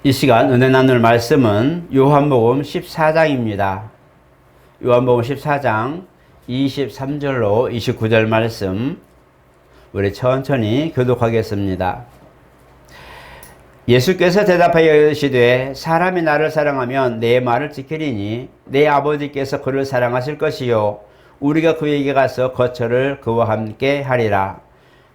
이 시간 은혜 나눌 말씀은 요한복음 14장입니다. 요한복음 14장 23절로 29절 말씀 우리 천천히 교독하겠습니다. 예수께서 대답하여 이르시되 사람이 나를 사랑하면 내 말을 지키리니 내 아버지께서 그를 사랑하실 것이요 우리가 그에게 가서 거처를 그와 함께 하리라.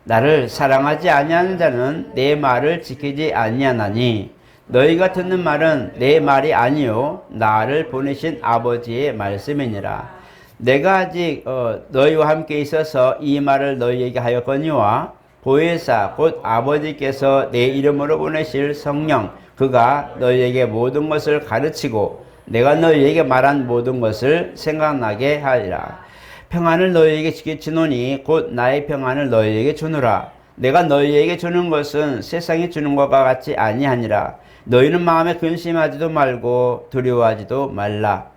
나를 사랑하지 아니하는 자는 내 말을 지키지 아니하나니 너희가 듣는 말은 내 말이 아니요 나를 보내신 아버지의 말씀이니라. 내가 아직 너희와 함께 있어서 이 말을 너희에게 하였거니와 보혜사 곧 아버지께서 내 이름으로 보내실 성령 그가 너희에게 모든 것을 가르치고 내가 너희에게 말한 모든 것을 생각나게 하리라. 평안을 너희에게 주노니 곧 나의 평안을 너희에게 주노라. 내가 너희에게 주는 것은 세상이 주는 것과 같이 아니하니라. 너희는 마음에 근심하지도 말고 두려워하지도 말라.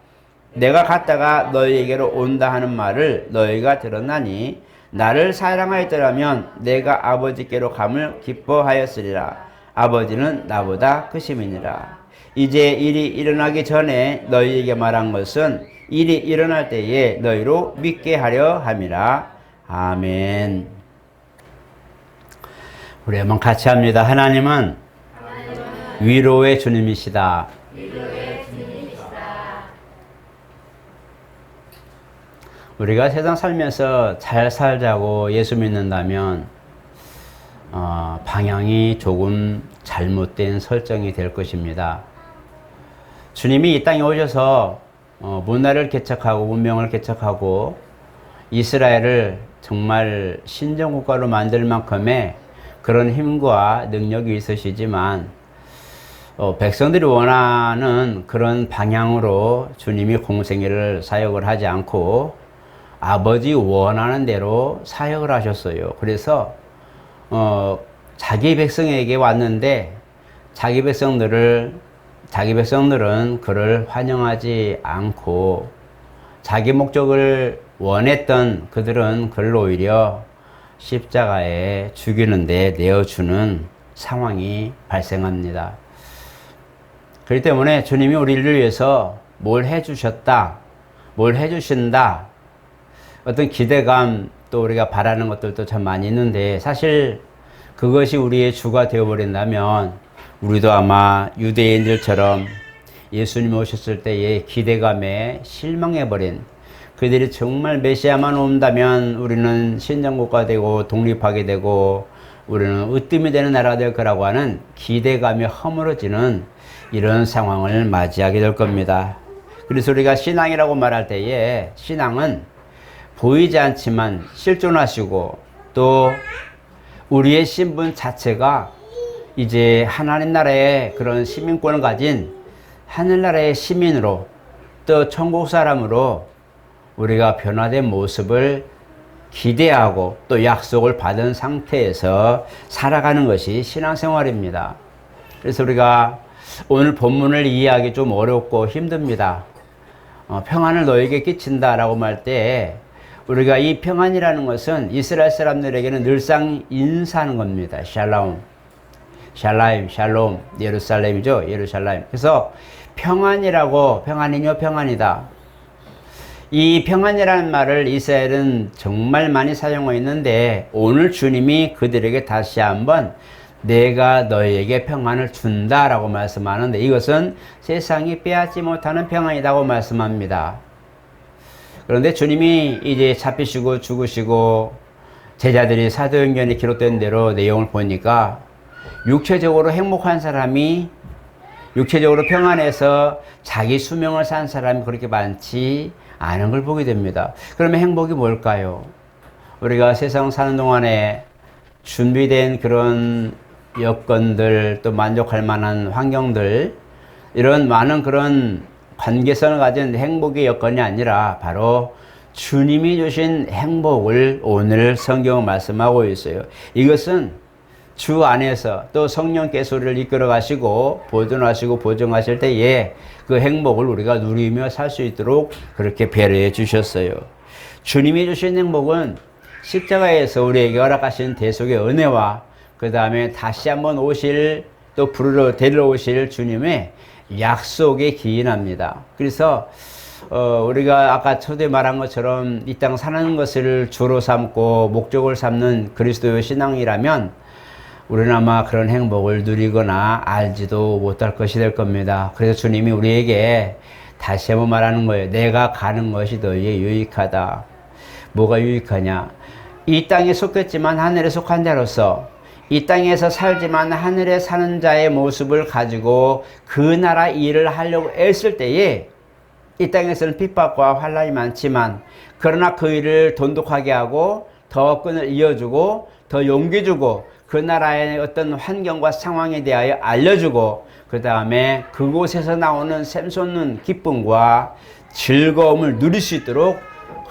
내가 갔다가 너희에게로 온다 하는 말을 너희가 들었나니 나를 사랑하였더라면 내가 아버지께로 감을 기뻐하였으리라. 아버지는 나보다 크심이니라. 이제 일이 일어나기 전에 너희에게 말한 것은 일이 일어날 때에 너희로 믿게 하려 함이라. 아멘. 우리 한번 같이 합니다. 하나님은 위로의 주님이시다. 우리가 세상 살면서 잘 살자고 예수 믿는다면 방향이 조금 잘못된 설정이 될 것입니다. 주님이 이 땅에 오셔서 문화를 개척하고 문명을 개척하고 이스라엘을 정말 신정국가로 만들 만큼의 그런 힘과 능력이 있으시지만 백성들이 원하는 그런 방향으로 주님이 공생애를 사역을 하지 않고 아버지 원하는 대로 사역을 하셨어요. 그래서 자기 백성에게 왔는데 자기 백성들은 그를 환영하지 않고 자기 목적을 원했던 그들은 그를 오히려 십자가에 죽이는데 내어주는 상황이 발생합니다. 그렇기 때문에 주님이 우리를 위해서 뭘 해주셨다, 뭘 해주신다, 어떤 기대감 또 우리가 바라는 것들도 참 많이 있는데 사실 그것이 우리의 주가 되어버린다면 우리도 아마 유대인들처럼 예수님 오셨을 때의 기대감에 실망해버린 그들이 정말 메시아만 온다면 우리는 신정국가 되고 독립하게 되고 우리는 으뜸이 되는 나라가 될 거라고 하는 기대감이 허물어지는 이런 상황을 맞이하게 될 겁니다. 그래서 우리가 신앙이라고 말할 때에 신앙은 보이지 않지만 실존하시고 또 우리의 신분 자체가 이제 하나님 나라의 그런 시민권을 가진 하늘나라의 시민으로 또 천국 사람으로 우리가 변화된 모습을 기대하고 또 약속을 받은 상태에서 살아가는 것이 신앙생활입니다. 그래서 우리가 오늘 본문을 이해하기 좀 어렵고 힘듭니다. 평안을 너에게 끼친다라고 말 때 우리가 이 평안이라는 것은 이스라엘 사람들에게는 늘상 인사하는 겁니다. 샬롬, 샬롬, 예루살렘이죠. 예루살렘. 그래서 평안이라고 평안이뇨 평안이다. 이 평안이라는 말을 이스라엘은 정말 많이 사용하고 있는데 오늘 주님이 그들에게 다시 한번 내가 너희에게 평안을 준다라고 말씀하는데 이것은 세상이 빼앗지 못하는 평안이라고 말씀합니다. 그런데 주님이 이제 잡히시고 죽으시고 제자들이 사도행전에 기록된 대로 내용을 보니까 육체적으로 행복한 사람이 육체적으로 평안해서 자기 수명을 산 사람이 그렇게 많지 않은 걸 보게 됩니다. 그러면 행복이 뭘까요? 우리가 세상 사는 동안에 준비된 그런 여건들 또 만족할 만한 환경들 이런 많은 그런 관계성을 가진 행복의 여건이 아니라 바로 주님이 주신 행복을 오늘 성경은 말씀하고 있어요. 이것은 주 안에서 또 성령께서 우리를 이끌어 가시고 보존하시고 보증하실 때에 그 행복을 우리가 누리며 살 수 있도록 그렇게 배려해 주셨어요. 주님이 주신 행복은 십자가에서 우리에게 허락하신 대속의 은혜와 그 다음에 다시 한번 오실 또 부르러 데리러 오실 주님의 약속에 기인합니다. 그래서 우리가 아까 초대 말한 것처럼 이 땅 사는 것을 주로 삼고 목적을 삼는 그리스도의 신앙이라면 우리는 아마 그런 행복을 누리거나 알지도 못할 것이 될 겁니다. 그래서 주님이 우리에게 다시 한번 말하는 거예요. 내가 가는 것이 너희에 유익하다. 뭐가 유익하냐? 이 땅에 속했지만 하늘에 속한 자로서 이 땅에서 살지만 하늘에 사는 자의 모습을 가지고 그 나라 일을 하려고 애쓸 때에 이 땅에서는 핍박과 환난이 많지만 그러나 그 일을 돈독하게 하고 더 끈을 이어주고 더 용기 주고 그 나라의 어떤 환경과 상황에 대하여 알려주고 그 다음에 그곳에서 나오는 샘솟는 기쁨과 즐거움을 누릴 수 있도록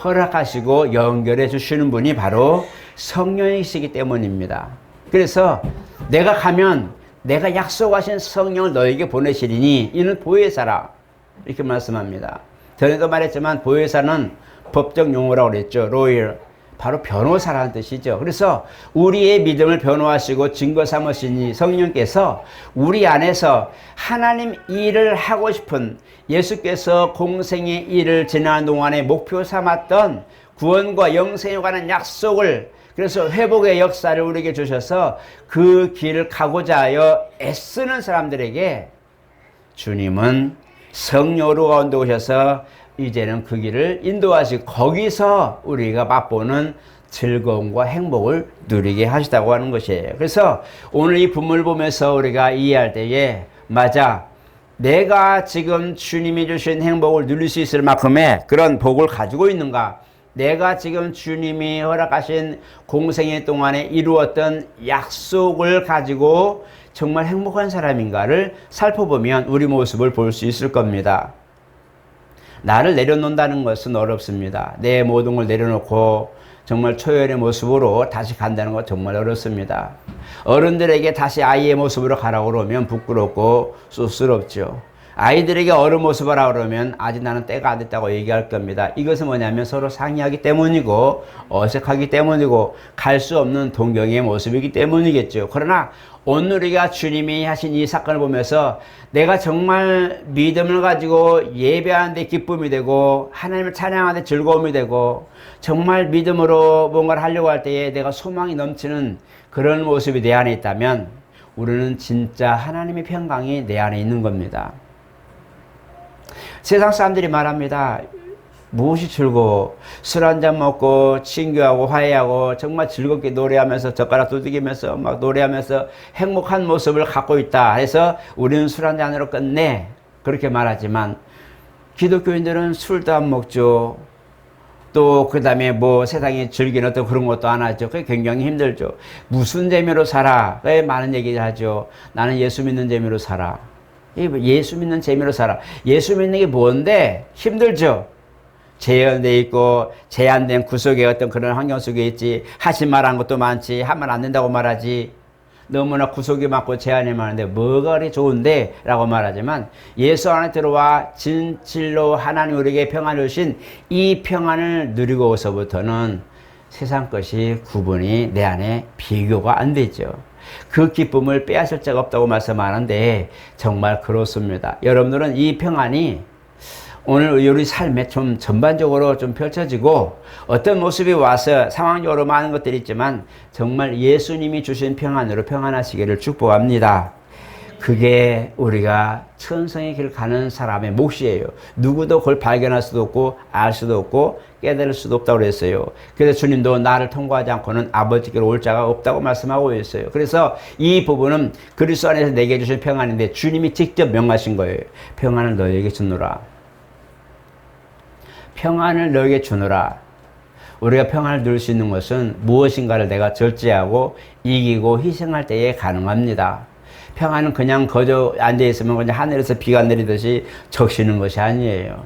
허락하시고 연결해 주시는 분이 바로 성령이시기 때문입니다. 그래서 내가 가면 내가 약속하신 성령을 너에게 보내시리니 이는 보혜사라 이렇게 말씀합니다. 전에도 말했지만 보혜사는 법적 용어라고 그랬죠. 로열, 바로 변호사라는 뜻이죠. 그래서 우리의 믿음을 변호하시고 증거 삼으시니 성령께서 우리 안에서 하나님 일을 하고 싶은 예수께서 공생의 일을 지난 동안에 목표 삼았던 구원과 영생에 관한 약속을 그래서 회복의 역사를 우리에게 주셔서 그 길을 가고자 하여 애쓰는 사람들에게 주님은 성령으로 가운데 오셔서 이제는 그 길을 인도하시고 거기서 우리가 맛보는 즐거움과 행복을 누리게 하시다고 하는 것이에요. 그래서 오늘 이 본문을 보면서 우리가 이해할 때에 맞아, 내가 지금 주님이 주신 행복을 누릴 수 있을 만큼의 그런 복을 가지고 있는가? 내가 지금 주님이 허락하신 공생애 동안에 이루었던 약속을 가지고 정말 행복한 사람인가를 살펴보면 우리 모습을 볼 수 있을 겁니다. 나를 내려놓는다는 것은 어렵습니다. 내 모든 걸 내려놓고 정말 초연의 모습으로 다시 간다는 것 정말 어렵습니다. 어른들에게 다시 아이의 모습으로 가라고 그러면 부끄럽고 쑥스럽죠. 아이들에게 어른 모습을 하라고 그러면 아직 나는 때가 안 됐다고 얘기할 겁니다. 이것은 뭐냐면 서로 상의하기 때문이고 어색하기 때문이고 갈 수 없는 동경의 모습이기 때문이겠죠. 그러나 오늘 우리가 주님이 하신 이 사건을 보면서 내가 정말 믿음을 가지고 예배하는 데 기쁨이 되고 하나님을 찬양하는 데 즐거움이 되고 정말 믿음으로 뭔가를 하려고 할 때에 내가 소망이 넘치는 그런 모습이 내 안에 있다면 우리는 진짜 하나님의 평강이 내 안에 있는 겁니다. 세상 사람들이 말합니다. 무엇이 즐거워? 술 한잔 먹고 친구하고 화해하고 정말 즐겁게 노래하면서 젓가락 두드리면서 막 노래하면서 행복한 모습을 갖고 있다 해서 우리는 술 한잔으로 끝내 그렇게 말하지만 기독교인들은 술도 안 먹죠. 또 그 다음에 뭐 세상에 즐기는 어떤 그런 것도 안 하죠. 그게 굉장히 힘들죠. 무슨 재미로 살아? 왜 많은 얘기를 하죠. 나는 예수 믿는 재미로 살아. 예수 믿는 재미로 살아. 예수 믿는 게 뭔데? 힘들죠. 제한돼 있고 제한된 구속의 어떤 그런 환경 속에 있지. 하지 말한 것도 많지. 하면 안 된다고 말하지. 너무나 구속이 많고 제한이 많은데 뭐가 그리 좋은데? 라고 말하지만 예수 안에 들어와 진실로 하나님 우리에게 평안을 주신 이 평안을 누리고서부터는 세상 것이 구분이 내 안에 비교가 안 되죠. 그 기쁨을 빼앗을 자가 없다고 말씀하는데 정말 그렇습니다. 여러분들은 이 평안이 오늘 우리 삶에 좀 전반적으로 좀 펼쳐지고 어떤 모습이 와서 상황적으로 많은 것들이 있지만 정말 예수님이 주신 평안으로 평안하시기를 축복합니다. 그게 우리가 천성의 길 가는 사람의 몫이에요. 누구도 그걸 발견할 수도 없고 알 수도 없고 깨달을 수도 없다고 그랬어요. 그래서 주님도 나를 통과하지 않고는 아버지께로 올 자가 없다고 말씀하고 있어요. 그래서 이 부분은 그리스도 안에서 내게 주신 평안인데 주님이 직접 명하신 거예요. 평안을 너에게 주노라. 평안을 너에게 주노라. 우리가 평안을 누릴 수 있는 것은 무엇인가를 내가 절제하고 이기고 희생할 때에 가능합니다. 평안은 그냥 거저 앉아있으면 그냥 하늘에서 비가 내리듯이 적시는 것이 아니에요.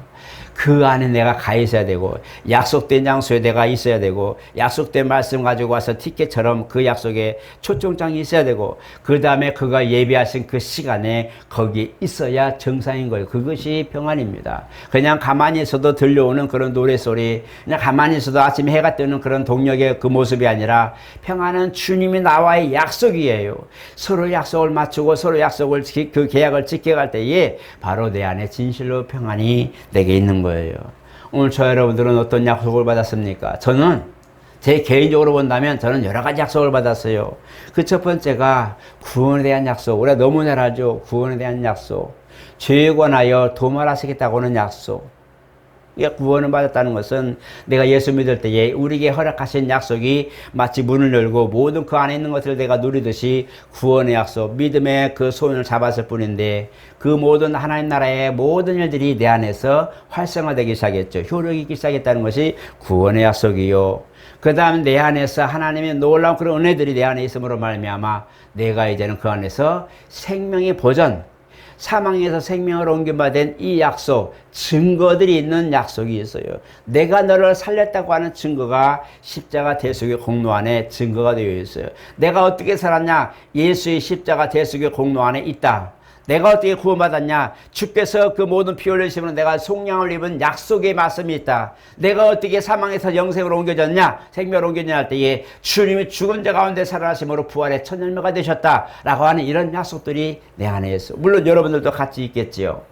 그 안에 내가 가 있어야 되고 약속된 장소에 내가 있어야 되고 약속된 말씀 가지고 와서 티켓처럼 그 약속에 초청장이 있어야 되고 그 다음에 그가 예비하신 그 시간에 거기 있어야 정상인 거예요. 그것이 평안입니다. 그냥 가만히 있어도 들려오는 그런 노래소리, 그냥 가만히 있어도 아침에 해가 뜨는 그런 동력의 그 모습이 아니라 평안은 주님이 나와의 약속이에요. 서로 약속을 맞추고 서로 약속을 그 계약을 지켜갈 때에 바로 내 안에 진실로 평안이 내게 있는 거예요. 오늘 저 여러분들은 어떤 약속을 받았습니까? 저는 제 개인적으로 본다면 저는 여러 가지 약속을 받았어요. 그 첫 번째가 구원에 대한 약속. 우리가 너무 잘 알죠. 구원에 대한 약속. 죄에 관하여 도말하시겠다고 하는 약속. 구원을 받았다는 것은 내가 예수 믿을 때에 우리에게 허락하신 약속이 마치 문을 열고 모든 그 안에 있는 것들을 내가 누리듯이 구원의 약속, 믿음의 그 손을 잡았을 뿐인데 그 모든 하나님 나라의 모든 일들이 내 안에서 활성화되기 시작했죠. 효력이 있기 시작했다는 것이 구원의 약속이요. 그 다음 내 안에서 하나님의 놀라운 그런 은혜들이 내 안에 있음으로 말미암아 내가 이제는 그 안에서 생명의 보전, 사망에서 생명으로 옮겨받은 이 약속, 증거들이 있는 약속이 있어요. 내가 너를 살렸다고 하는 증거가 십자가 대속의 공로 안에 증거가 되어 있어요. 내가 어떻게 살았냐? 예수의 십자가 대속의 공로 안에 있다. 내가 어떻게 구원받았냐? 주께서 그 모든 피 흘리심으로 내가 속량을 입은 약속의 말씀이 있다. 내가 어떻게 사망에서 영생으로 옮겨졌냐? 생명으로 옮겨졌냐 할 때에 주님이 죽은 자 가운데 살아나심으로 부활의 첫 열매가 되셨다라고 하는 이런 약속들이 내 안에 있어. 물론 여러분들도 같이 있겠지요.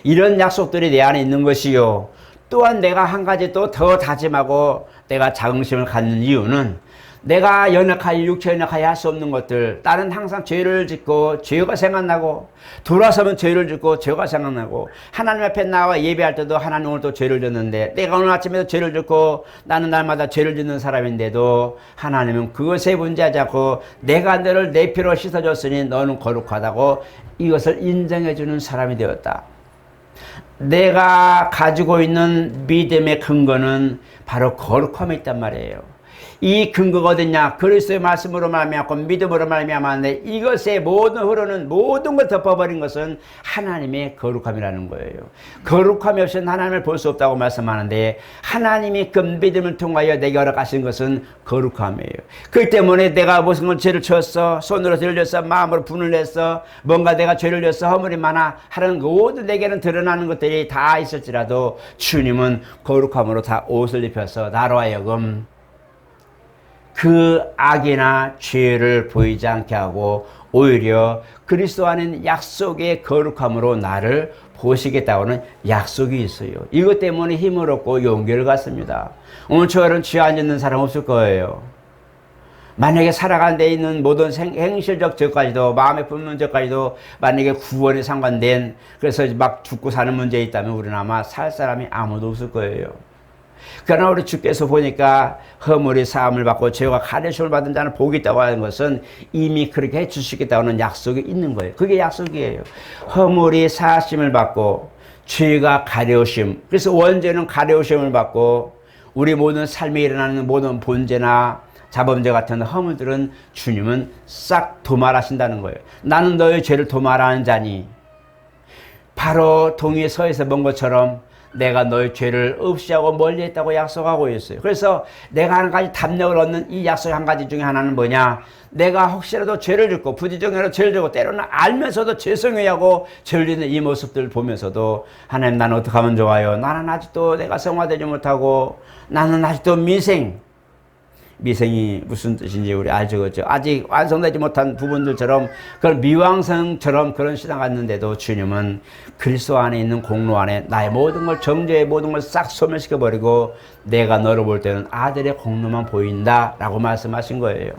이런 약속들이 내 안에 있는 것이요. 또한 내가 한 가지 또 더 다짐하고 내가 자긍심을 갖는 이유는 내가 연약하여 육체 연약하여 할 수 없는 것들, 나는 항상 죄를 짓고 죄가 생각나고 돌아서면 죄를 짓고 죄가 생각나고 하나님 앞에 나와 예배할 때도 하나님 오늘 또 죄를 짓는데 내가 오늘 아침에도 죄를 짓고 나는 날마다 죄를 짓는 사람인데도 하나님은 그것에 문제하지 않고 내가 너를 내 피로 씻어줬으니 너는 거룩하다고 이것을 인정해 주는 사람이 되었다. 내가 가지고 있는 믿음의 근거는 바로 거룩함에 있단 말이에요. 이 근거가 어딨냐? 그리스도의 말씀으로 말미암고 믿음으로 말미암았는데 이것의 모든 흐르는 모든 걸 덮어버린 것은 하나님의 거룩함이라는 거예요. 거룩함이 없이는 하나님을 볼 수 없다고 말씀하는데 하나님이 그 믿음을 통하여 내게 허락하신 것은 거룩함이에요. 그 때문에 내가 무슨 걸 죄를 쳤어, 손으로 죄를 졌어, 마음으로 분을 냈어, 뭔가 내가 죄를 졌어, 허물이 많아 하는 그 모든 내게는 드러나는 것들이 다 있을지라도 주님은 거룩함으로 다 옷을 입혀서 나로 하여금 그 악이나 죄를 보이지 않게 하고 오히려 그리스도 안에 약속의 거룩함으로 나를 보시겠다고는 약속이 있어요. 이것 때문에 힘을 얻고 용기를 갖습니다. 오늘 저런 죄 안 짓는 사람 없을 거예요. 만약에 살아가는 데 있는 모든 행실적 죄까지도 마음에 품는 죄까지도 만약에 구원에 상관된 그래서 막 죽고 사는 문제에 있다면 우리는 아마 살 사람이 아무도 없을 거예요. 그러나 우리 주께서 보니까 허물이 사함을 받고 죄가 가려움을 받은 자는 복이 있다고 하는 것은 이미 그렇게 해주시겠다는 약속이 있는 거예요. 그게 약속이에요. 허물이 사하심을 받고 죄가 가려우심. 그래서 원죄는 가려우심을 받고 우리 모든 삶에 일어나는 모든 본죄나 자범죄 같은 허물들은 주님은 싹 도말하신다는 거예요. 나는 너의 죄를 도말하는 자니 바로 동이 서에서 먼 것처럼 내가 너의 죄를 없이 하고 멀리 했다고 약속하고 있어요. 그래서 내가 한 가지 담력을 얻는 이 약속 한 가지 중에 하나는 뭐냐? 내가 혹시라도 죄를 짓고 부지정해로 죄를 짓고 때로는 알면서도 죄송해하고 죄를 짓는 이 모습들을 보면서도 하나님 나는 어떻게 하면 좋아요? 나는 아직도 내가 성화되지 못하고 나는 아직도 미생이 무슨 뜻인지 우리 알죠, 그렇죠? 아직 완성되지 못한 부분들처럼 그런 미완성처럼 그런 신앙 같는데도 주님은 그리스도 안에 있는 공로 안에 나의 모든 걸 정죄의 모든 걸 싹 소멸시켜버리고 내가 너를 볼 때는 아들의 공로만 보인다라고 말씀하신 거예요.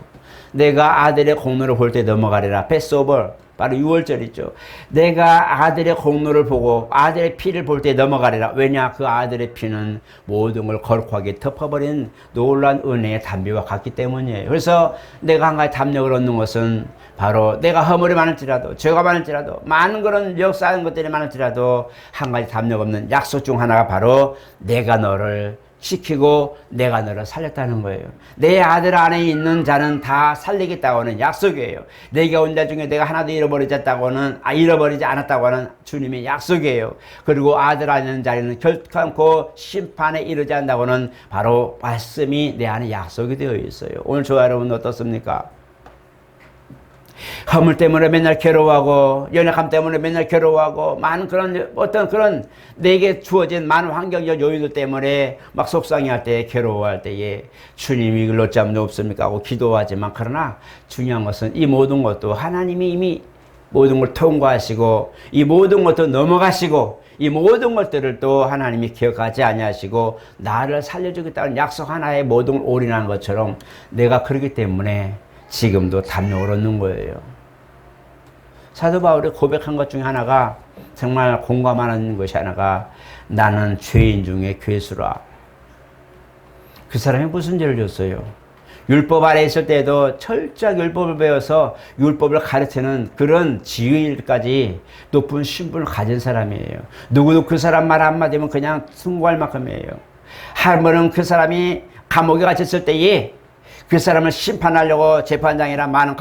내가 아들의 공로를 볼 때 넘어가리라. 패스오버. 바로 6월절 있죠. 내가 아들의 공로를 보고 아들의 피를 볼 때 넘어가리라. 왜냐? 그 아들의 피는 모든 걸 거룩하게 덮어버린 놀라운 은혜의 담비와 같기 때문이에요. 그래서 내가 한 가지 담력을 얻는 것은 바로 내가 허물이 많을지라도 죄가 많을지라도 많은 그런 역사하는 것들이 많을지라도 한 가지 담력 없는 약속 중 하나가 바로 내가 너를 지키고 내가 너를 살렸다는 거예요. 내 아들 안에 있는 자는 다 살리겠다고 하는 약속이에요. 내게 온 자 중에 내가 하나도 잃어버리지 않았다고 하는 주님의 약속이에요. 그리고 아들 안에 있는 자는 결단코 심판에 이르지 않는다고는 바로 말씀이 내 안에 약속이 되어 있어요. 오늘 저와 여러분 어떻습니까? 허물 때문에 맨날 괴로워하고 연약함 때문에 맨날 괴로워하고 많은 그런 내게 주어진 많은 환경적 요인들 때문에 막 속상해할 때 괴로워할 때에 주님이 이걸 어찌 하면 없습니까 하고 기도하지만, 그러나 중요한 것은 이 모든 것도 하나님이 이미 모든 걸 통과하시고 이 모든 것도 넘어가시고 이 모든 것들을 또 하나님이 기억하지 아니하시고 나를 살려주겠다는 약속 하나에 모든 걸 올인한 것처럼 내가 그렇기 때문에 지금도 담력을 얻는 거예요. 사도 바울이 고백한 것 중에 하나가, 정말 공감하는 것이 하나가, 나는 죄인 중에 괴수라. 그 사람이 무슨 죄를 졌어요? 율법 아래 있을 때도 철저하게 율법을 배워서 율법을 가르치는 그런 지위까지 높은 신분을 가진 사람이에요. 누구도 그 사람 말 한마디면 그냥 숭고할 만큼이에요. 한 번은 그 사람이 감옥에 갇혔을 때에 그 사람을 심판하려고 재판장이나 많은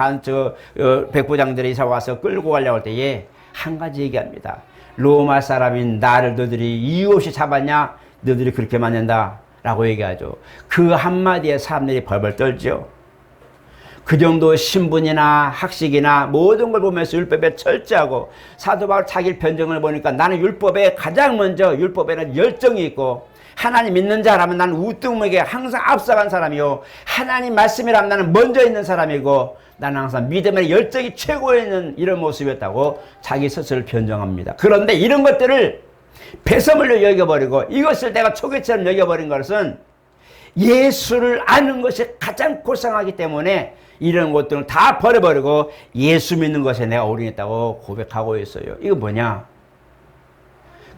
백부장들이 와서 끌고 가려고 할 때에 한 가지 얘기합니다. 로마 사람인 나를 너희들이 이유 없이 잡았냐? 너희들이 그렇게 만든다 라고 얘기하죠. 그 한마디에 사람들이 벌벌 떨죠. 그 정도 신분이나 학식이나 모든 걸 보면서 율법에 철저하고, 사도 바울 자기 변증을 보니까 나는 율법에 가장 먼저 율법에는 열정이 있고, 하나님 믿는 자라면 나는 우등에게 항상 앞서간 사람이요, 하나님 말씀이라면 나는 먼저 있는 사람이고, 나는 항상 믿음의 열정이 최고에 있는 이런 모습이었다고 자기 스스로를 변정합니다. 그런데 이런 것들을 배설물로 여겨버리고 이것을 내가 초계처럼 여겨버린 것은 예수를 아는 것이 가장 고상하기 때문에 이런 것들을 다 버려버리고 예수 믿는 것에 내가 올인했다고 고백하고 있어요. 이거 뭐냐?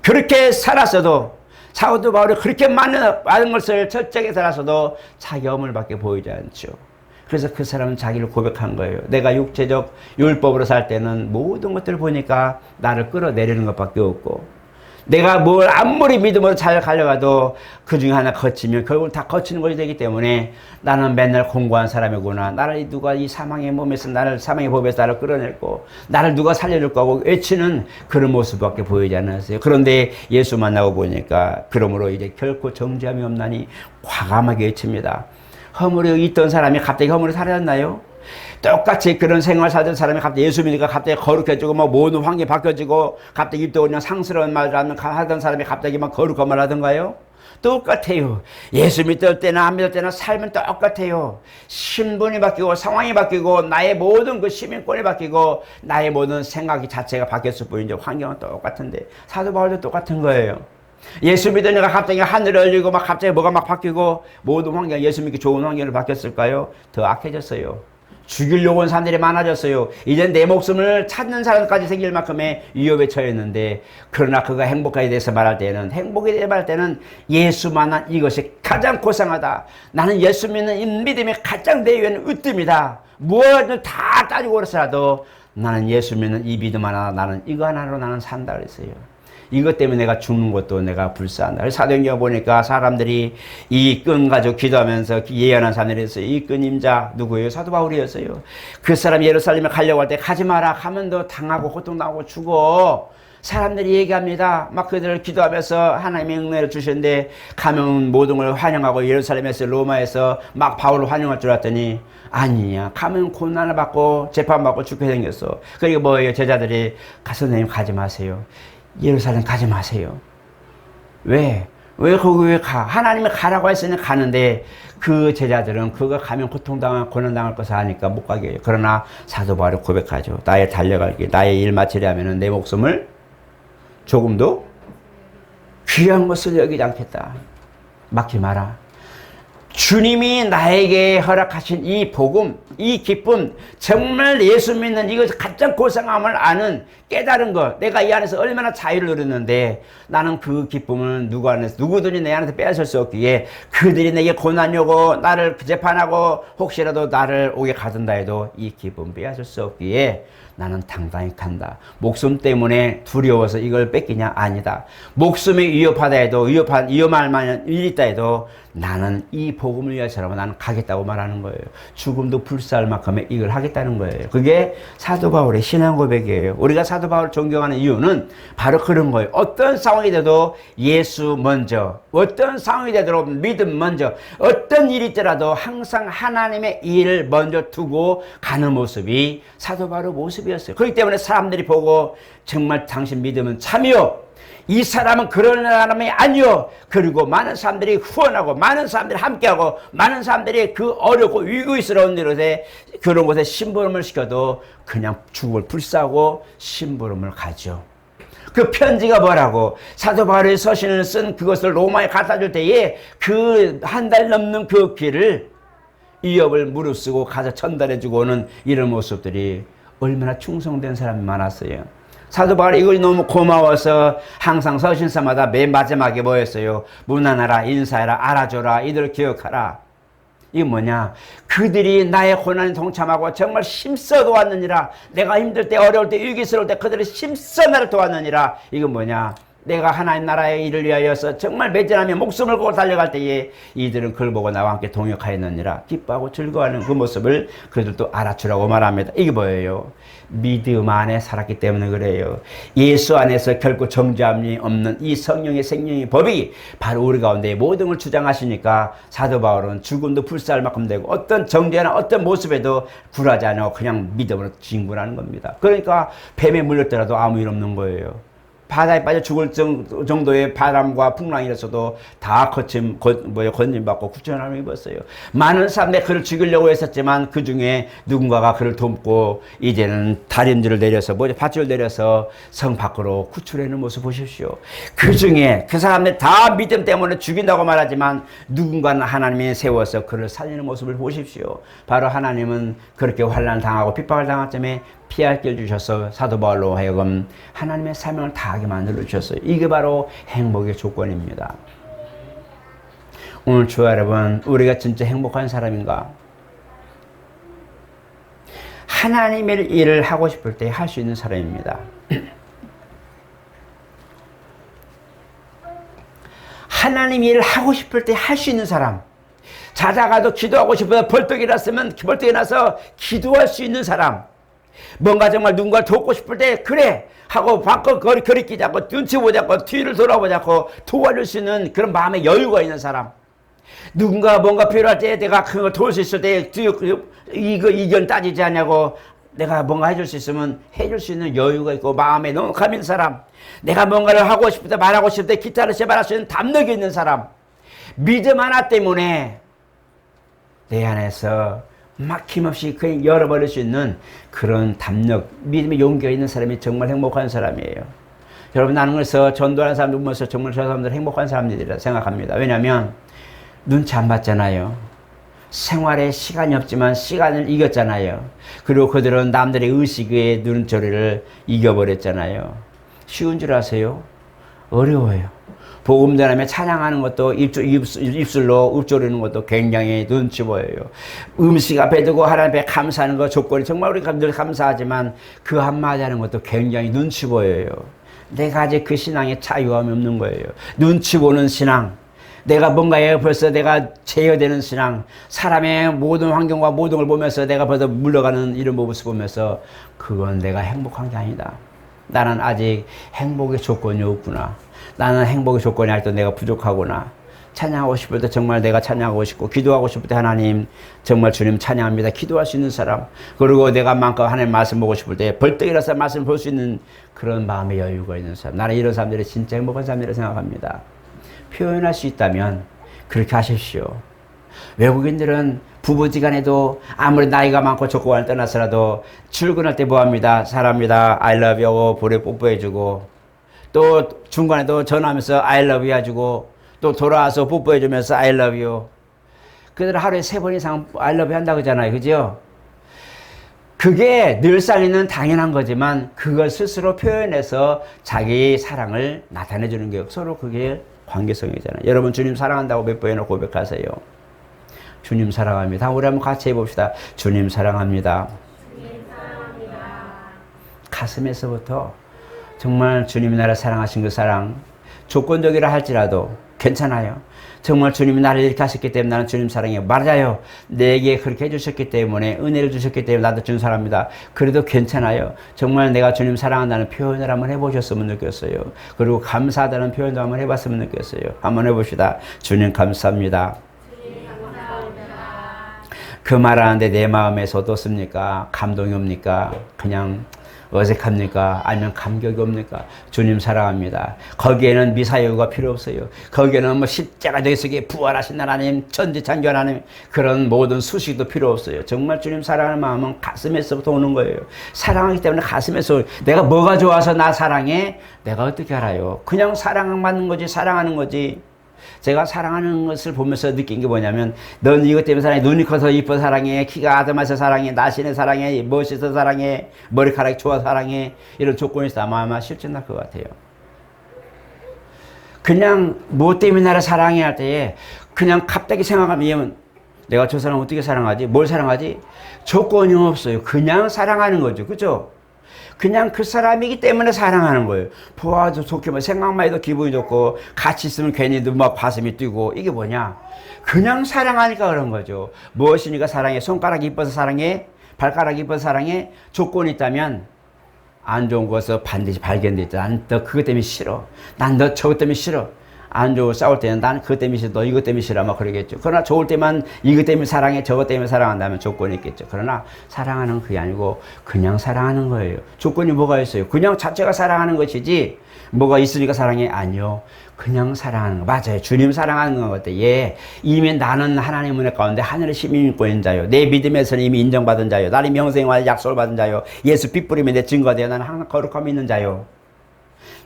그렇게 살았어도, 사도 바울이 그렇게 많은 것을 철저하게 살았어도 자기 허물밖에 보이지 않죠. 그래서 그 사람은 자기를 고백한 거예요. 내가 육체적 율법으로 살 때는 모든 것들을 보니까 나를 끌어내리는 것밖에 없고, 내가 뭘 아무리 믿음으로 잘 가려가도 그 중에 하나 거치면 결국 다 거치는 것이 되기 때문에 나는 맨날 공고한 사람이구나. 나를 누가 이 사망의 몸에서 사망의 법에서 나를 끌어냈고 나를 누가 살려줄 거고 외치는 그런 모습밖에 보이지 않았어요. 그런데 예수 만나고 보니까 그러므로 이제 결코 정죄함이 없나니 과감하게 외칩니다. 허물이 있던 사람이 갑자기 허물이 사라졌나요? 똑같이 그런 생활 살던 사람이 갑자기 예수 믿으니까 갑자기 거룩해지고 뭐 모든 환경이 바뀌어지고 갑자기 입도 그냥 상스러운 말을 하던 사람이 갑자기 막 거룩한 말을 하던가요? 똑같아요. 예수 믿을 때나 안 믿을 때나 삶은 똑같아요. 신분이 바뀌고 상황이 바뀌고 나의 모든 그 시민권이 바뀌고 나의 모든 생각이 자체가 바뀌었을 뿐이지 환경은 똑같은데, 사도 바울도 똑같은 거예요. 예수 믿으니까 갑자기 하늘이 열리고 막 갑자기 뭐가 막 바뀌고 모든 환경, 예수 믿기 좋은 환경으로 바뀌었을까요? 더 악해졌어요. 죽이려고 온 사람들이 많아졌어요. 이젠 내 목숨을 찾는 사람까지 생길 만큼의 위협에 처했는데, 그러나 그가 행복하게 대해서 말할 때는, 행복에 대해서 말할 때는 예수만한 이것이 가장 고상하다. 나는 예수 믿는 이 믿음이 가장 내 위에는 으뜸이다. 무엇을 다 따지고 그랬어도 나는 예수 믿는 이 믿음 하나, 나는 이거 하나로 나는 산다 그랬어요. 이것 때문에 내가 죽는 것도 내가 불쌍하다. 사도행전 보니까 사람들이 이 끈 가지고 기도하면서 예언한 사람들이 있어요. 이 끈 임자 누구예요? 사도 바울이었어요. 그 사람 예루살렘에 가려고 할 때 가지 마라. 가면 너 당하고 고통당하고 죽어. 사람들이 얘기합니다. 막 그들을 기도하면서 하나님의 은혜를 주셨는데, 가면 모든 걸 환영하고 예루살렘에서 로마에서 막 바울을 환영할 줄 알았더니 아니냐. 가면 고난을 받고 재판받고 죽게 생겼어. 그리고 뭐예요? 제자들이 선생님 가지 마세요. 예루살렘 가지 마세요. 왜 거기 왜 가? 하나님이 가라고 했으니 가는데, 그 제자들은 그거 가면 고통당하고 고난당할 것을 아니까 못 가게 해요. 그러나 사도 바울이 고백하죠. 나의 달려갈 길, 나의 일 마치려면 내 목숨을 조금도 귀한 것을 여기지 않겠다. 막지 마라. 주님이 나에게 허락하신 이 복음, 이 기쁨, 정말 예수 믿는 이것이 가장 고상함을 아는 깨달은 것, 내가 이 안에서 얼마나 자유를 누렸는데, 나는 그 기쁨을 누구든지 내 안에서 빼앗을 수 없기에, 그들이 내게 고난이 오고 나를 재판하고 혹시라도 나를 오게 가둔다 해도 이 기쁨 빼앗을 수 없기에 나는 당당히 간다. 목숨 때문에 두려워서 이걸 뺏기냐? 아니다. 목숨이 위협하다 해도 위험할 만한 일이 있다 해도 나는 이 복음을 위해서라면 나는 가겠다고 말하는 거예요. 죽음도 불사할 만큼의 이걸 하겠다는 거예요. 그게 사도 바울의 신앙 고백이에요. 우리가 사도 바울을 존경하는 이유는 바로 그런 거예요. 어떤 상황이 돼도 예수 먼저, 어떤 상황이 되도록 믿음 먼저, 어떤 일이 있더라도 항상 하나님의 일을 먼저 두고 가는 모습이 사도 바울의 모습이었어요. 그렇기 때문에 사람들이 보고 정말 당신 믿음은 참이요, 이 사람은 그런 사람이 아니요. 그리고 많은 사람들이 후원하고 많은 사람들이 함께하고 많은 사람들이 그 어렵고 위기스러운 일에 그런 곳에 심부름을 시켜도 그냥 죽음을 불사하고 심부름을 가죠. 그 편지가 뭐라고? 사도 바울의 서신을 쓴 그것을 로마에 갖다 줄 때에 그 한 달 넘는 그 길을 위협을 무릅쓰고 가서 전달해 주고 오는 이런 모습들이 얼마나 충성된 사람이 많았어요. 사도 바울이 이걸 너무 고마워서 항상 서신서마다 맨 마지막에 뭐였어요? 문안하라, 인사해라, 알아줘라, 이들 기억하라. 이게 뭐냐? 그들이 나의 고난에 동참하고 정말 힘써 도왔느니라. 내가 힘들 때, 어려울 때, 위기스러울 때 그들이 힘써 나를 도왔느니라. 이건 뭐냐? 내가 하나님 나라의 일을 위하여서 정말 매진하며 목숨을 걸고 달려갈 때에 이들은 그걸 보고 나와 함께 동역하였느니라. 기뻐하고 즐거워하는 그 모습을 그들도 알아주라고 말합니다. 이게 뭐예요? 믿음 안에 살았기 때문에 그래요. 예수 안에서 결코 정죄함이 없는 이 성령의 생명의 법이 바로 우리 가운데 모든 걸 주장하시니까 사도 바울은 죽음도 불사할 만큼 되고 어떤 정죄나 어떤 모습에도 굴하지 않고 그냥 믿음으로 진군하는 겁니다. 그러니까 뱀에 물렸더라도 아무 일 없는 거예요. 바다에 빠져 죽을 정도의 바람과 풍랑이라서도 다 건짐받고 구원함을 입었어요. 많은 사람들이 그를 죽이려고 했었지만 그 중에 누군가가 그를 돕고 이제는 다림질을 내려서 밧줄을 내려서 성 밖으로 구출하는 모습 보십시오. 그 중에 그 사람들 다 믿음 때문에 죽인다고 말하지만 누군가는 하나님이 세워서 그를 살리는 모습을 보십시오. 바로 하나님은 그렇게 환난을 당하고 핍박을 당할 점에 피할 길 주셔서 사도 바울로 하여금 하나님의 사명을 다하게 만들어 주셨어요. 이게 바로 행복의 조건입니다. 오늘 주와 여러분, 우리가 진짜 행복한 사람인가? 하나님의 일을 하고 싶을 때 할 수 있는 사람입니다. 하나님 일을 하고 싶을 때 할 수 있는 사람. 자다가도 기도하고 싶어서 벌떡 일어나서 기도할 수 있는 사람. 뭔가 정말 누군가를 돕고 싶을 때 그래 하고 밖을 거리끼지 않고 눈치 보지 않고 뒤를 돌아보지 않고 도와줄 수 있는 그런 마음의 여유가 있는 사람. 누군가 뭔가 필요할 때 내가 그걸 도울 수 있을 때 이견 따지지 않냐고 내가 뭔가 해줄 수 있으면 해줄 수 있는 여유가 있고 마음에 넉넉함 있는 사람. 내가 뭔가를 하고 싶을 때 말하고 싶을 때 기타를 제발할 수 있는 담력이 있는 사람. 믿음 하나 때문에 내 안에서 막힘없이 그냥 열어버릴 수 있는 그런 담력, 믿음의 용기가 있는 사람이 정말 행복한 사람이에요. 여러분, 나는 그래서 전도하는 사람들 보면서 정말 저 사람들 행복한 사람들이라 생각합니다. 왜냐하면 눈치 안 봤잖아요. 생활에 시간이 없지만 시간을 이겼잖아요. 그리고 그들은 남들의 의식의 눈초리를 이겨버렸잖아요. 쉬운 줄 아세요? 어려워요. 복음 전하며 찬양하는 것도 입술로 읊조리는 것도 굉장히 눈치 보여요. 음식 앞에 두고 하나님 앞에 감사하는 것 조건이 정말 우리가 늘 감사하지만 그 한마디 하는 것도 굉장히 눈치 보여요. 내가 아직 그 신앙에 자유함이 없는 거예요. 눈치 보는 신앙. 내가 뭔가에 벌써 내가 제어되는 신앙. 사람의 모든 환경과 모든 걸 보면서 내가 벌써 물러가는 이런 모습을 보면서 그건 내가 행복한 게 아니다. 나는 아직 행복의 조건이 없구나. 나는 행복의 조건이 아직도 내가 부족하구나. 찬양하고 싶을 때 정말 내가 찬양하고 싶고 기도하고 싶을 때 하나님 정말 주님 찬양합니다. 기도할 수 있는 사람. 그리고 내가 마음껏 하나님 말씀 보고 싶을 때 벌떡 일어서 말씀 볼 수 있는 그런 마음의 여유가 있는 사람. 나는 이런 사람들이 진짜 행복한 사람이라고 생각합니다. 표현할 수 있다면 그렇게 하십시오. 외국인들은 부부지간에도 아무리 나이가 많고 조건을 떠나서라도 출근할 때 뭐합니다. 사랑합니다. I love you 하고 볼에 뽀뽀해주고 또 중간에도 전화하면서 I love you 해주고 또 돌아와서 뽀뽀해주면서 I love you. 그들 하루에 3번 이상 I love you 한다고 하잖아요. 그죠? 그게 늘상에는 당연한 거지만 그걸 스스로 표현해서 자기 사랑을 나타내주는 게 서로 그게 관계성이잖아요. 여러분 주님 사랑한다고 몇 번이나 고백하세요. 주님 사랑합니다. 우리 한번 같이 해봅시다. 주님 사랑합니다. 주님 사랑합니다. 가슴에서부터 정말 주님이 나를 사랑하신 그 사랑, 조건적이라 할지라도 괜찮아요. 정말 주님이 나를 이렇게 하셨기 때문에 나는 주님 사랑해요. 맞아요. 내게 그렇게 해주셨기 때문에, 은혜를 주셨기 때문에 나도 주님 사랑합니다. 그래도 괜찮아요. 정말 내가 주님 사랑한다는 표현을 한번 해보셨으면 느꼈어요. 그리고 감사하다는 표현도 한번 해봤으면 느꼈어요. 한번 해봅시다. 주님 감사합니다. 그 말하는데 내 마음에서 어떻습니까? 감동이 옵니까? 그냥 어색합니까? 아니면 감격이 옵니까? 주님 사랑합니다. 거기에는 미사여가 필요 없어요. 거기에는 뭐 십자가 되시기에 부활하신 하나님, 천지창조 하나님, 그런 모든 수식도 필요 없어요. 정말 주님 사랑하는 마음은 가슴에서부터 오는 거예요. 사랑하기 때문에 가슴에서. 내가 뭐가 좋아서 나 사랑해? 내가 어떻게 알아요? 그냥 사랑받는 거지, 사랑하는 거지. 제가 사랑하는 것을 보면서 느낀 게 뭐냐면, 넌 이것 때문에 사랑해. 눈이 커서 이뻐 사랑해. 키가 아담해서 사랑해. 날씬해 사랑해. 멋있어 사랑해. 머리카락이 좋아 사랑해. 이런 조건이 있어. 아마 실천할 것 같아요. 그냥 뭐 때문에 나를 사랑해 할 때에 그냥 갑자기 생각하면, 내가 저 사람 어떻게 사랑하지? 뭘 사랑하지? 조건이 없어요. 그냥 사랑하는 거죠. 그죠? 그냥 그 사람이기 때문에 사랑하는 거예요. 보아도 좋게, 생각만 해도 기분이 좋고, 같이 있으면 괜히 막 가슴이 뛰고, 이게 뭐냐? 그냥 사랑하니까 그런 거죠. 무엇이니까 사랑해? 손가락이 이뻐서 사랑해? 발가락이 이뻐서 사랑해? 조건이 있다면, 안 좋은 것을 반드시 발견돼 있다. 난 너 그것 때문에 싫어. 난 너 저것 때문에 싫어. 안 좋고 싸울 때는 난 그것 때문에 싫어. 너 이것 때문에 싫어. 막 그러겠죠. 그러나 좋을 때만 이것 때문에 사랑해. 저것 때문에 사랑한다면 조건이 있겠죠. 그러나 사랑하는 그게 아니고 그냥 사랑하는 거예요. 조건이 뭐가 있어요? 그냥 자체가 사랑하는 것이지 뭐가 있으니까 사랑해? 아니요. 그냥 사랑하는 거. 맞아요. 주님 사랑하는 것 같아요. 예. 이미 나는 하나님 은혜 가운데 하늘의 시민권인 자요. 내 믿음에서는 이미 인정받은 자요. 나는 영생과 약속을 받은 자요. 예수 피 뿌리면 내 증거가 되어 나는 항상 거룩함이 있는 자요.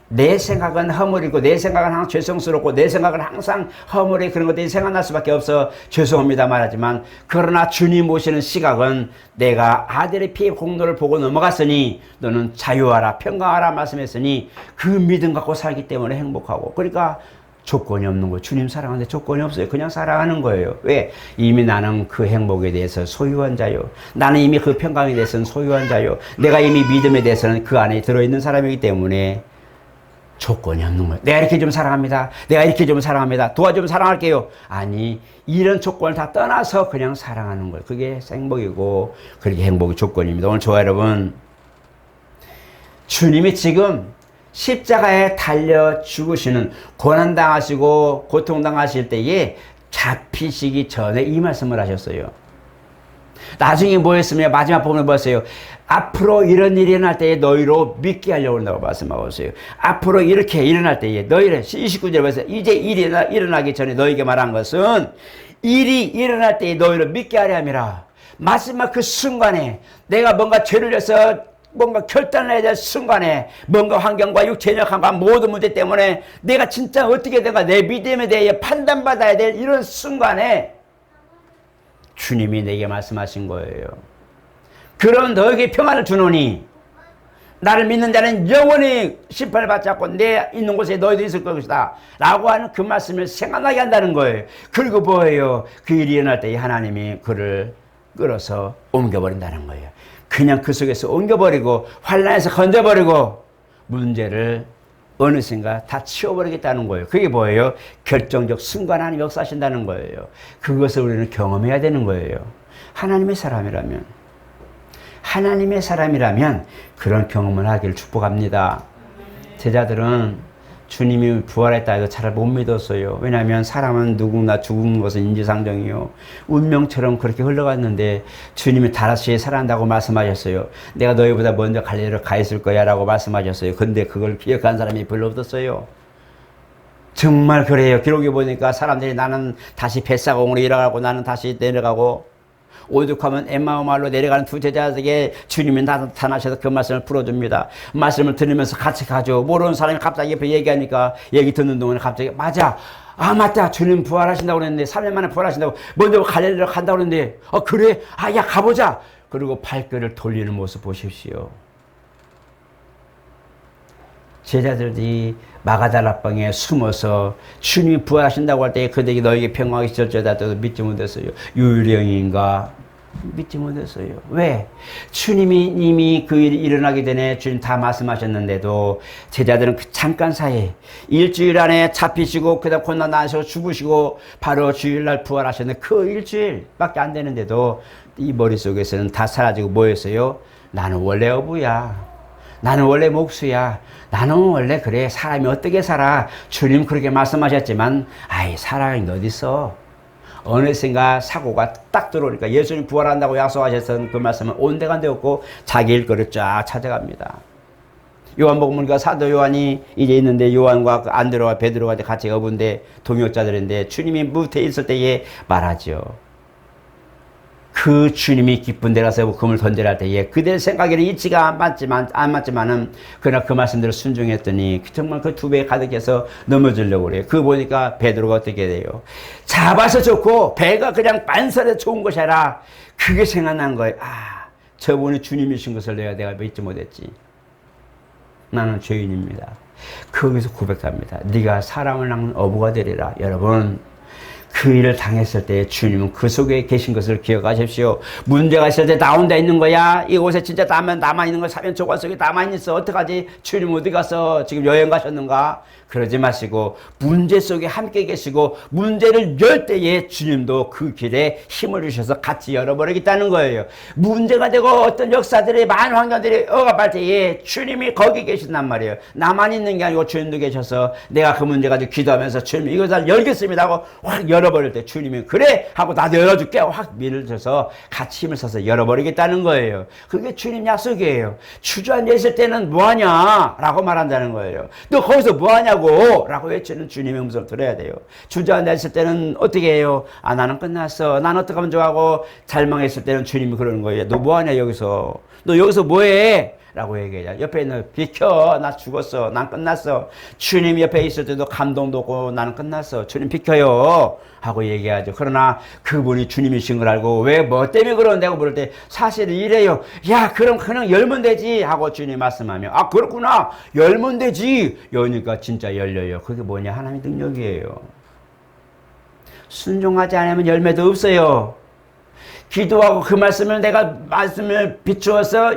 내 생각은 허물이고 내 생각은 항상 죄송스럽고 내 생각은 항상 허물이 그런 것들이 생각날 수밖에 없어 죄송합니다 말하지만, 그러나 주님 보시는 시각은 내가 아들의 피의 공로를 보고 넘어갔으니 너는 자유하라 평강하라 말씀했으니 그 믿음 갖고 살기 때문에 행복하고, 그러니까 조건이 없는 거예요. 주님 사랑하는데 조건이 없어요. 그냥 사랑하는 거예요. 왜? 이미 나는 그 행복에 대해서 소유한 자요. 나는 이미 그 평강에 대해서는 소유한 자요. 내가 이미 믿음에 대해서는 그 안에 들어있는 사람이기 때문에 조건이 없는 거예요. 내가 이렇게 좀 사랑합니다. 내가 이렇게 좀 사랑합니다. 도와주면 사랑할게요. 아니, 이런 조건을 다 떠나서 그냥 사랑하는 거예요. 그게 행복이고, 그게 행복의 조건입니다. 오늘 저와 여러분, 주님이 지금 십자가에 달려 죽으시는, 고난당하시고 고통당하실 때에 잡히시기 전에 이 말씀을 하셨어요. 나중에 뭐 했으면 마지막 부분을 보세요. 앞으로 이런 일이 일어날 때에 너희로 믿게 하려고 한다고 말씀하고 있어요. 앞으로 이렇게 일어날 때에 너희를 29절에 보세요. 이제 일이 일어나기 전에 너희에게 말한 것은 일이 일어날 때에 너희를 믿게 하려 함이라. 마지막 그 순간에 내가 뭔가 죄를 져서 뭔가 결단을 해야 될 순간에 뭔가 환경과 육체의 역함과 모든 문제 때문에 내가 진짜 어떻게 된가 내 믿음에 대해 판단받아야 될 이런 순간에 주님이 내게 말씀하신 거예요. 그럼 너에게 평안을 주노니 나를 믿는 자는 영원히 심판을 받지 않고 내 있는 곳에 너희도 있을 것이다 라고 하는 그 말씀을 생각나게 한다는 거예요. 그리고 뭐예요? 그 일이 일어날 때 하나님이 그를 끌어서 옮겨버린다는 거예요. 그냥 그 속에서 옮겨버리고 환난에서 건져버리고 문제를 어느샌가 다 치워버리겠다는 거예요. 그게 뭐예요? 결정적 순간 하나님 역사하신다는 거예요. 그것을 우리는 경험해야 되는 거예요. 하나님의 사람이라면 그런 경험을 하기를 축복합니다. 제자들은 주님이 부활했다 해도 잘 못 믿었어요. 왜냐하면 사람은 누구나 죽은 것은 인지상정이요. 운명처럼 그렇게 흘러갔는데 주님이 다시 살아난다고 말씀하셨어요. 내가 너희보다 먼저 갈릴리로 가 있을 거야 라고 말씀하셨어요. 근데 그걸 기억한 사람이 별로 없었어요. 정말 그래요. 기록에 보니까 사람들이 나는 다시 벳사공으로 일어나고 나는 다시 내려가고, 오죽하면 엠마오마을로 내려가는 두 제자에게 주님이 나타나셔서 그 말씀을 풀어줍니다. 말씀을 들으면서 같이 가죠. 모르는 사람이 갑자기 옆에 얘기하니까 얘기 듣는 동안에 갑자기 맞아. 아 맞다. 주님 부활하신다고 그랬는데 3년 만에 부활하신다고 먼저 갈릴리로 간다고 그랬는데 그래? 야 가보자. 그리고 발걸음을 돌리는 모습 보십시오. 제자들이 마가다라방에 숨어서 주님이 부활하신다고 할 때 그들이 너에게 평강이 있을지어다 믿지 못했어요. 유령인가 믿지 못했어요. 왜? 주님이 이미 그 일이 일어나기 전에 주님 다 말씀하셨는데도 제자들은 그 잠깐 사이에 일주일 안에 잡히시고 그다음 고난 나셔 죽으시고 바로 주일날 부활하셨는데 그 일주일밖에 안 되는데도 이 머릿속에서는 다 사라지고 뭐였어요? 나는 원래 어부야. 나는 원래 목수야. 나는 원래 그래. 사람이 어떻게 살아? 주님 그렇게 말씀하셨지만 아이 사람이 어딨어? 어느샌가 사고가 딱 들어오니까 예수님 부활한다고 약속하셨던 그 말씀은 온데간데 없고 자기 일거를 쫙 찾아갑니다. 요한복음과 사도 요한이 이제 있는데 요한과 안드레와 베드로가 같이 어부인데 동역자들인데 주님이 무태에 있을 때에 말하죠. 그 주님이 기쁜 데 가서 금을 던지라 할 때에 그들 생각에는 이치가 안 맞지만은 그러나 그 말씀대로 순종했더니 정말 그 두 배 가득해서 넘어지려고 그래요. 그거 보니까 베드로가 어떻게 돼요? 잡아서 좋고 배가 그냥 반설에 좋은 것이 아니라 그게 생각난 거예요. 아, 저분이 주님이신 것을 내가 믿지 못했지. 나는 죄인입니다. 거기서 고백합니다. 네가 사람을 낚는 어부가 되리라. 여러분 그 일을 당했을 때 주님은 그 속에 계신 것을 기억하십시오. 문제가 있을 때 나 혼자 있는 거야? 이곳에 진짜 나만 있는 거 사면 조각 속에 나만 있어. 어떡하지? 주님 어디 가서 지금 여행 가셨는가? 그러지 마시고 문제 속에 함께 계시고 문제를 열 때에 주님도 그 길에 힘을 주셔서 같이 열어버리겠다는 거예요. 문제가 되고 어떤 역사들이 많은 환경들이 억압할 때에 주님이 거기 계신단 말이에요. 나만 있는 게 아니고 주님도 계셔서 내가 그 문제 가지고 기도하면서 주님 이것을 열겠습니다 하고 확 열어버릴 때 주님이 그래 하고 나도 열어줄게 확 밀어줘서 같이 힘을 써서 열어버리겠다는 거예요. 그게 주님 약속이에요. 주저앉아있을 때는 뭐하냐 라고 말한다는 거예요. 너 거기서 뭐하냐고 라고 외치는 주님의 음성을 들어야 돼요. 주저앉아있을 때는 어떻게 해요? 아 나는 끝났어. 난 어떻게 하면 좋아하고 잘 망했을 때는 주님이 그러는 거예요. 너 뭐하냐 여기서. 너 여기서 뭐해? 라고 얘기해요. 옆에 있는 비켜. 나 죽었어. 난 끝났어. 주님 옆에 있을 때도 감동도 없고 나는 끝났어. 주님 비켜요. 하고 얘기하죠. 그러나 그분이 주님이신 걸 알고 왜 뭐 때문에 그러는다고 물을 때 사실은 이래요. 야 그럼 그냥 열면 되지 하고 주님 말씀하며 아 그렇구나. 열면 되지. 여니까 진짜 열려요. 그게 뭐냐? 하나님의 능력이에요. 순종하지 않으면 열매도 없어요. 기도하고 그 말씀을 내가 말씀을 비추어서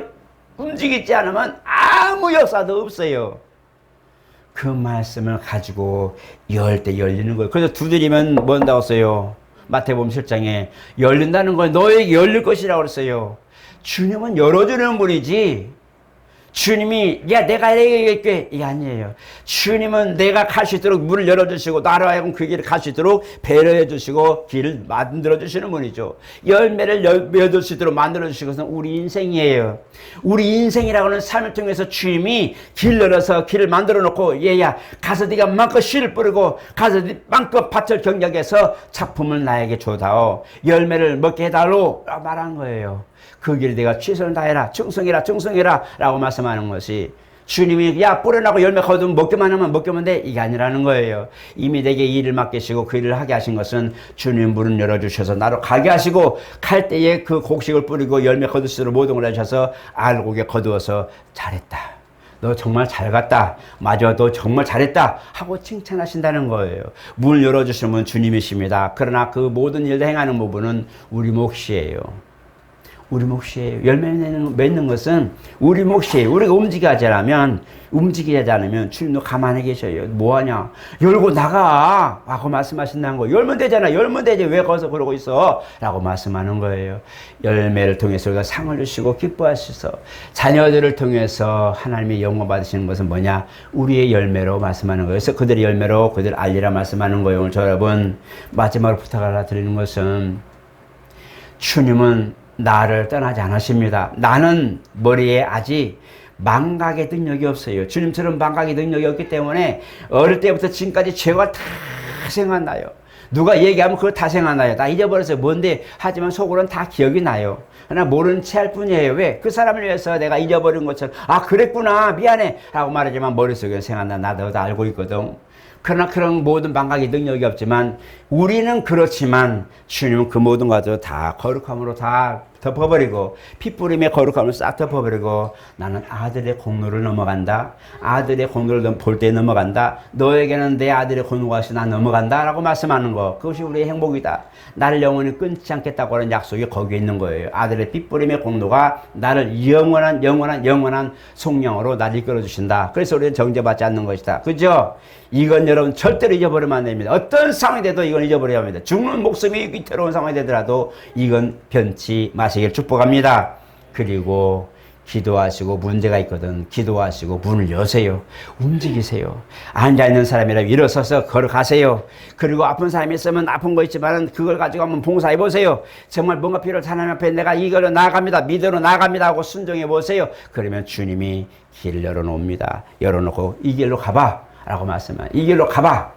움직이지 않으면 아무 역사도 없어요. 그 말씀을 가지고 열 때 열리는 거예요. 그래서 두드리면 뭐 한다고 써요? 마태복음 7장에 열린다는 건 너에게 열릴 것이라고 그랬어요. 주님은 열어주는 분이지 주님이 야 내가 얘기할게 이게 아니에요. 주님은 내가 갈 수 있도록 문을 열어주시고 나로 하여금 그 길을 갈 수 있도록 배려해 주시고 길을 만들어 주시는 분이죠. 열매를 맺을 수 있도록 만들어 주시는 것은 우리 인생이에요. 우리 인생이라고는 삶을 통해서 주님이 길 열어서 길을 만들어 놓고 얘야 가서 네가 마음껏 씨를 뿌리고 가서 마음껏 밭을 경작해서 작품을 나에게 줘다오. 열매를 먹게 해달로 말한 거예요. 그 길을 내가 최선을 다해라. 충성해라 라고 말씀하는 것이 주님이 야 뿌려나고 열매 거두면 먹기만 하면 먹기만 돼 이게 아니라는 거예요. 이미 내게 일을 맡기시고 그 일을 하게 하신 것은 주님 문을 열어주셔서 나로 가게 하시고 갈 때에 그 곡식을 뿌리고 열매 거둘 수 있도록 모든 걸 하셔서 알곡에 거두어서 잘했다. 너 정말 잘 갔다. 맞아 너 정말 잘했다 하고 칭찬하신다는 거예요. 문을 열어주시는 분은 주님이십니다. 그러나 그 모든 일을 행하는 부분은 우리 몫이에요. 우리 몫이에요. 열매 맺는 것은 우리 몫이에요. 우리가 움직이지 않으면 주님도 가만히 계셔요. 뭐하냐? 열고 나가! 라고 말씀하신다는 거예요. 열면 되잖아. 열면 되지. 왜 거기서 그러고 있어? 라고 말씀하는 거예요. 열매를 통해서 우리가 상을 주시고 기뻐하셔서 자녀들을 통해서 하나님의 영광 받으시는 것은 뭐냐? 우리의 열매로 말씀하는 거예요. 그래서 그들의 열매로 그들 알리라 말씀하는 거예요. 오늘 여러분 마지막으로 부탁을 드리는 것은 주님은 나를 떠나지 않으십니다. 나는 머리에 아직 망각의 능력이 없어요. 주님처럼 망각의 능력이 없기 때문에 어릴 때부터 지금까지 죄가 다 생각나요. 누가 얘기하면 그거 다 생각나요. 나 잊어버렸어요. 뭔데? 하지만 속으로는 다 기억이 나요. 그러나 모르는 채 할 뿐이에요. 왜? 그 사람을 위해서 내가 잊어버린 것처럼 아 그랬구나 미안해 라고 말하지만 머릿속에 생각나. 나도 다 알고 있거든. 그러나 그런 모든 방각이 능력이 없지만 우리는 그렇지만 주님은 그 모든 것을 다 거룩함으로 다 덮어버리고 핏부림의 거룩함을 싹 덮어버리고 나는 아들의 공로를 넘어간다. 아들의 공로를 볼 때 넘어간다. 너에게는 내 아들의 공로가 있어 난 넘어간다 라고 말씀하는 거. 그것이 우리의 행복이다. 나를 영원히 끊지 않겠다고 하는 약속이 거기에 있는 거예요. 아들의 핏부림의 공로가 나를 영원한 속량으로 나를 이끌어 주신다. 그래서 우리는 정죄받지 않는 것이다. 그죠? 이건 여러분 절대로 잊어버리면 안 됩니다. 어떤 상황이 돼도 이건 잊어버려야 합니다. 죽는 목숨이 위태로운 상황이 되더라도 이건 변치 마시길 축복합니다. 그리고 기도하시고 문제가 있거든 기도하시고 문을 여세요. 움직이세요. 앉아있는 사람이라 일어서서 걸어가세요. 그리고 아픈 사람이 있으면 아픈 거 있지만 그걸 가지고 한번 봉사해보세요. 정말 뭔가 필요할 하나님 앞에 내가 이걸로 나아갑니다. 믿으러 나아갑니다 하고 순종해보세요. 그러면 주님이 길을 열어놓습니다. 열어놓고 이 길로 가봐 라고 말씀하면 이 길로 가봐.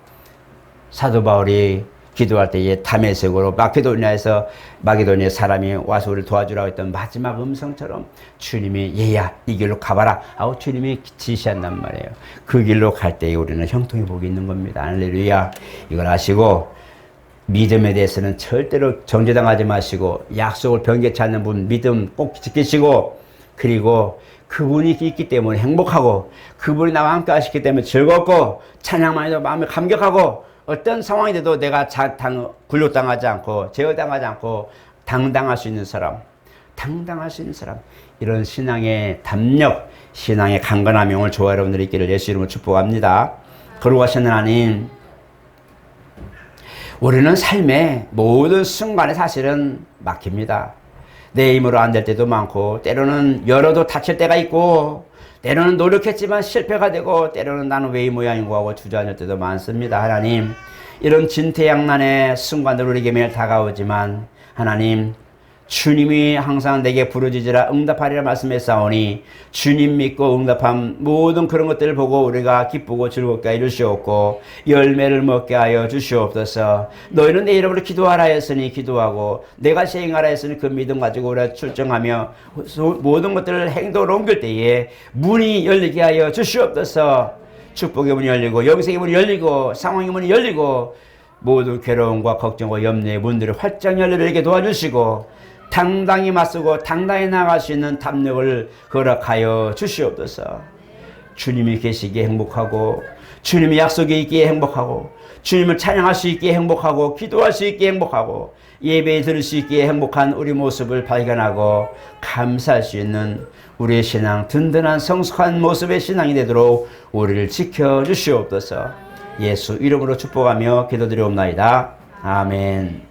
사도 바울이 기도할 때에 다메섹으로 마게도니아에 사람이 와서 우리를 도와주라고 했던 마지막 음성처럼 주님이 얘야 이 길로 가봐라 하고 주님이 지시한단 말이에요. 그 길로 갈 때에 우리는 형통의 복이 있는 겁니다. 할렐루야. 이걸 아시고 믿음에 대해서는 절대로 정죄당하지 마시고 약속을 변개치 않는 분 믿음 꼭 지키시고 그리고 그분이 있기 때문에 행복하고 그분이 나와 함께 하시기 때문에 즐겁고 찬양만 해도 마음에 감격하고 어떤 상황이 돼도 내가 굴욕당하지 않고 제어당하지 않고 당당할 수 있는 사람 이런 신앙의 담력 신앙의 강건함이 오늘 저와 여러분들이 있기를 예수 이름으로 축복합니다. 거룩하신 하나님 우리는 삶의 모든 순간에 사실은 막힙니다. 내 힘으로 안 될 때도 많고 때로는 열어도 다칠 때가 있고 때로는 노력했지만 실패가 되고 때로는 나는 왜 이 모양인고 하고 주저앉을 때도 많습니다. 하나님 이런 진퇴양난의 순간들 우리에게 매일 다가오지만 하나님 주님이 항상 내게 부르짖으라 응답하리라 말씀했사오니 주님 믿고 응답한 모든 그런 것들을 보고 우리가 기쁘고 즐겁게 하여 주시옵고 열매를 먹게 하여 주시옵소서. 너희는 내 이름으로 기도하라 했으니 기도하고 내가 시행하라 했으니 그 믿음 가지고 우리가 출정하며 모든 것들을 행동으로 옮길 때에 문이 열리게 하여 주시옵소서. 축복의 문이 열리고 영생의 문이 열리고 상황의 문이 열리고 모든 괴로움과 걱정과 염려의 문들을 활짝 열리게 도와주시고 당당히 맞서고 당당히 나아갈 수 있는 담력을 허락하여 주시옵소서. 주님이 계시기에 행복하고 주님의 약속이 있기에 행복하고 주님을 찬양할 수 있기에 행복하고 기도할 수 있기에 행복하고 예배에 들을 수 있기에 행복한 우리 모습을 발견하고 감사할 수 있는 우리의 신앙 든든한 성숙한 모습의 신앙이 되도록 우리를 지켜주시옵소서. 예수 이름으로 축복하며 기도드리옵나이다. 아멘.